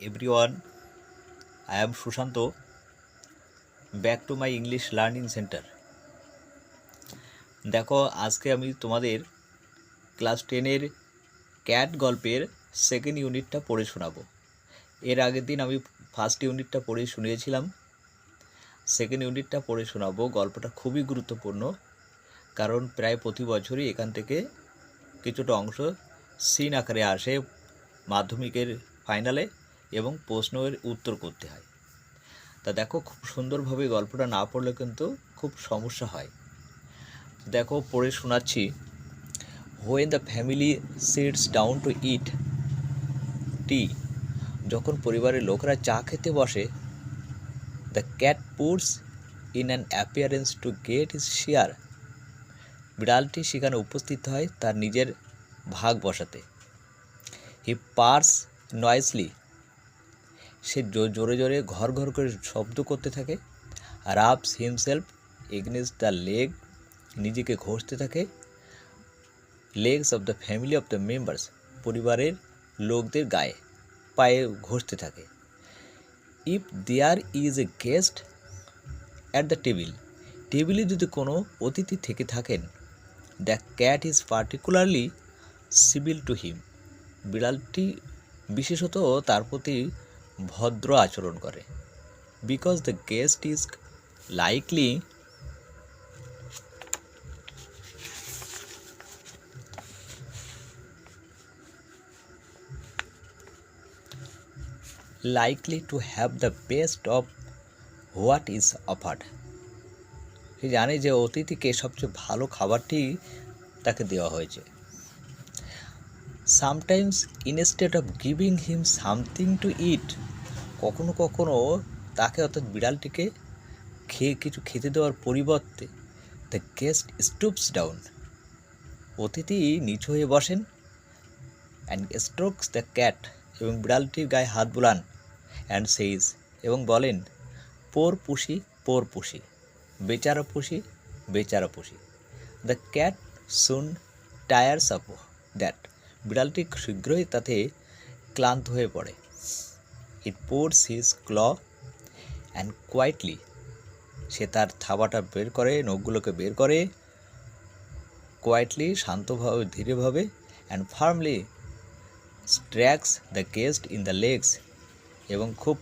everyone, I am Sushanto. Back to my English learning centre. দেখো, আজকে আমি তোমাদের ক্লাস 10-এর ক্যাট গল্পের সেকেন্ড ইউনিটটা পড়ে শোনাবো। এর আগের দিন আমি ফার্স্ট ইউনিটটা পড়ে শুনিয়েছিলাম। সেকেন্ড ইউনিটটা পড়ে শোনাবো। গল্পটা খুবই গুরুত্বপূর্ণ, কারণ প্রায় প্রতি বছরই এখান থেকে কিছুটা অংশ সিন আকারে আসে মাধ্যমিকের ফাইনালে এবং প্রশ্নের উত্তর করতে হয়। তা দেখো, খুব সুন্দরভাবে গল্পটা না পড়লে কিন্তু খুব সমস্যা হয়। দেখো, পড়ে শোনাচ্ছি। When the family sits down to eat tea, যখন পরিবারের লোকেরা চা খেতে বসে, the cat puts in an appearance to get its share, বিড়ালটি সেখানে উপস্থিত হয় তার নিজের ভাগ বসাতে। হি পার্স নয়েসলি, সে জোরে জোরে ঘর ঘর করে শব্দ করতে থাকে। Rubs himself against the leg, নিজেকে ঘষতে থাকে। Legs of the family of the members, পরিবারের লোকদের গায়ে পায়ে ঘষতে থাকে। If there is a guest at the table, টেবিলে যদি কোনো অতিথি থেকে থাকেন, the cat is particularly civil to him, বিড়ালটি বিশেষত তার প্রতি ভদ্র আচরণ করে। Because the guest is likely to have the best of what is offered, সে জানে যে অতিথিকে সবচেয়ে ভালো খাবারটি তাকে দেওয়া হয়েছে। Sometimes instead of giving him something to eat, কখনো কখনো তাকে অর্থাৎ বিড়ালটিকে কিছু খেতে দেওয়ার পরিবর্তে দ্য গেস্ট স্টুপস ডাউন, অতিথি নিচু হয়ে বসেন। অ্যান্ড স্ট্রোকস দ্য ক্যাট, এবং বিড়ালটির গায়ে হাত বুলান। অ্যান্ড সেইজ, এবং বলেন, পোর পুষি, বেচারা পুষি। The cat soon tires of that, বিড়ালটি শীঘ্রই তাতে ক্লান্ত হয়ে পড়ে। It purrs his claw and quietly, সে তার থাবাটা বের করে, নখগুলোকে বের করে। কোয়াইটলি, শান্তভাবে, ধীরেভাবে। And firmly strikes the guest in the legs, এবং খুব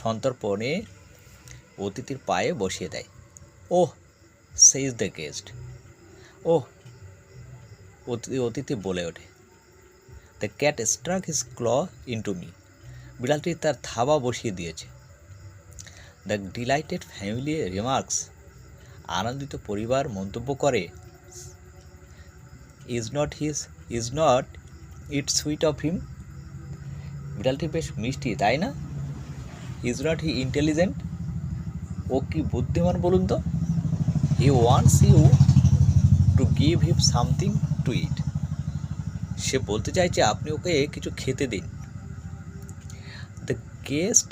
সন্তর্পণে অতিথির পায়ে বসিয়ে দেয়। ওহ, সেইজ দ্য গেস্ট, ওহ, অতিথি বলে ওঠে। The cat struck his claw into me, বিড়ালটি তার থাবা বসিয়ে দিয়েছে। দ্য ডিলাইটেড ফ্যামিলি রিমার্কস, আনন্দিত পরিবার মন্তব্য করে, is not it sweet of him, বিড়ালটি বেশ মিষ্টি, তাই না? ইজ নট হি ইন্টেলিজেন্ট, ও কি বুদ্ধিমান বলুন তো? He wants you to give him something to eat, সে বলতে চাইছে আপনি ওকে কিছু খেতে দিন। The guest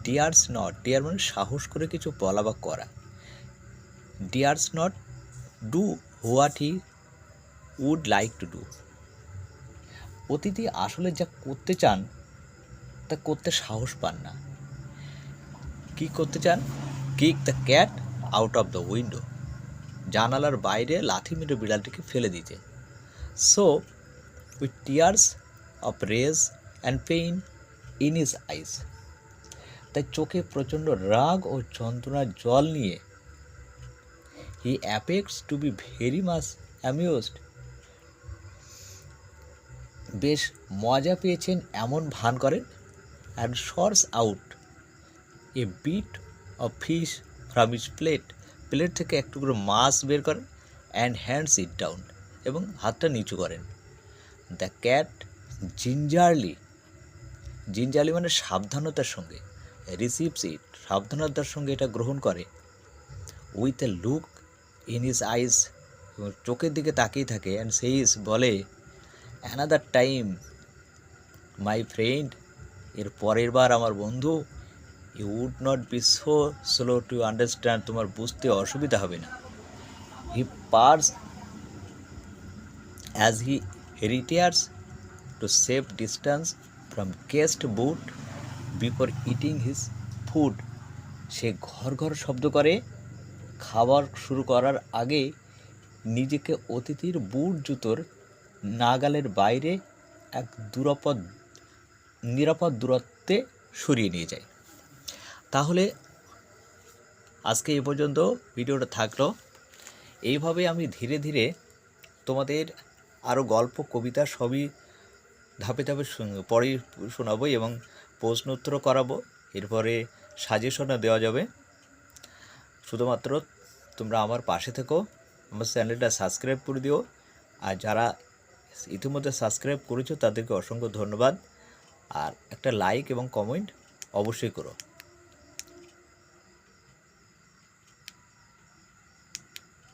dares not, dare মানে সাহস করে কিছু বলা বা করা। Dares not do what he would like to do, অতিথি আসলে যা করতে চান তা করতে সাহস পান না। কি করতে চান? Kick the cat out of the window, জানালার বাইরে লাথি মেরে বিড়ালটিকে ফেলে দিতে। So with tears of rage and pain in his eyes, তাই চোখে প্রচণ্ড রাগ ও যন্ত্রণার জল নিয়ে, he affects to be very much amused, বেশ মজা পেয়েছেন এমন ভান করেন। And sorts out a bit of fish from his plate, plate থেকে এক টুকরো মাছ বের করেন। অ্যান্ড হ্যান্ডস ইট ডাউন, এবং হাতটা নিচু করেন। দ্য ক্যাট জিঞ্জারলি মানে সাবধানতার সঙ্গে, রিসিভস ইট, সাবধানতার সঙ্গে এটা গ্রহণ করে। With a look in his eyes, এবং চোখের দিকে তাকিয়ে থাকে। অ্যান্ড সেইজ, বলে, অ্যানাদার টাইম মাই ফ্রেন্ড, এর পরের বার আমার বন্ধু, you would not be so slow to understand, তোমার বুঝতে অসুবিধা হবে না। He purrs as he retires to save distance from guest boot before eating his food, সে ঘর ঘর শব্দ করে খাবার শুরু করার আগে নিজেকে অতিথির বুট জুতোর নাগালের বাইরে এক নিরাপদ দূরত্বে সরিয়ে নিয়ে যায়। তাহলে আজকে এ পর্যন্ত ভিডিওটা থাকলো। এইভাবে আমি ধীরে ধীরে তোমাদের আরও গল্প, কবিতা সবই ধাপে ধাপে পরে শোনাবো এবং প্রশ্ন উত্তর করাবো। এরপরে সাজেশনও দেওয়া যাবে। শুধুমাত্র তোমরা আমার পাশে থেকো, আমার চ্যানেলটা সাবস্ক্রাইব করে দিও। আর যারা ইতিমধ্যে সাবস্ক্রাইব করেছো তাদেরকে অসংখ্য ধন্যবাদ। আর একটা লাইক এবং কমেন্ট অবশ্যই করো।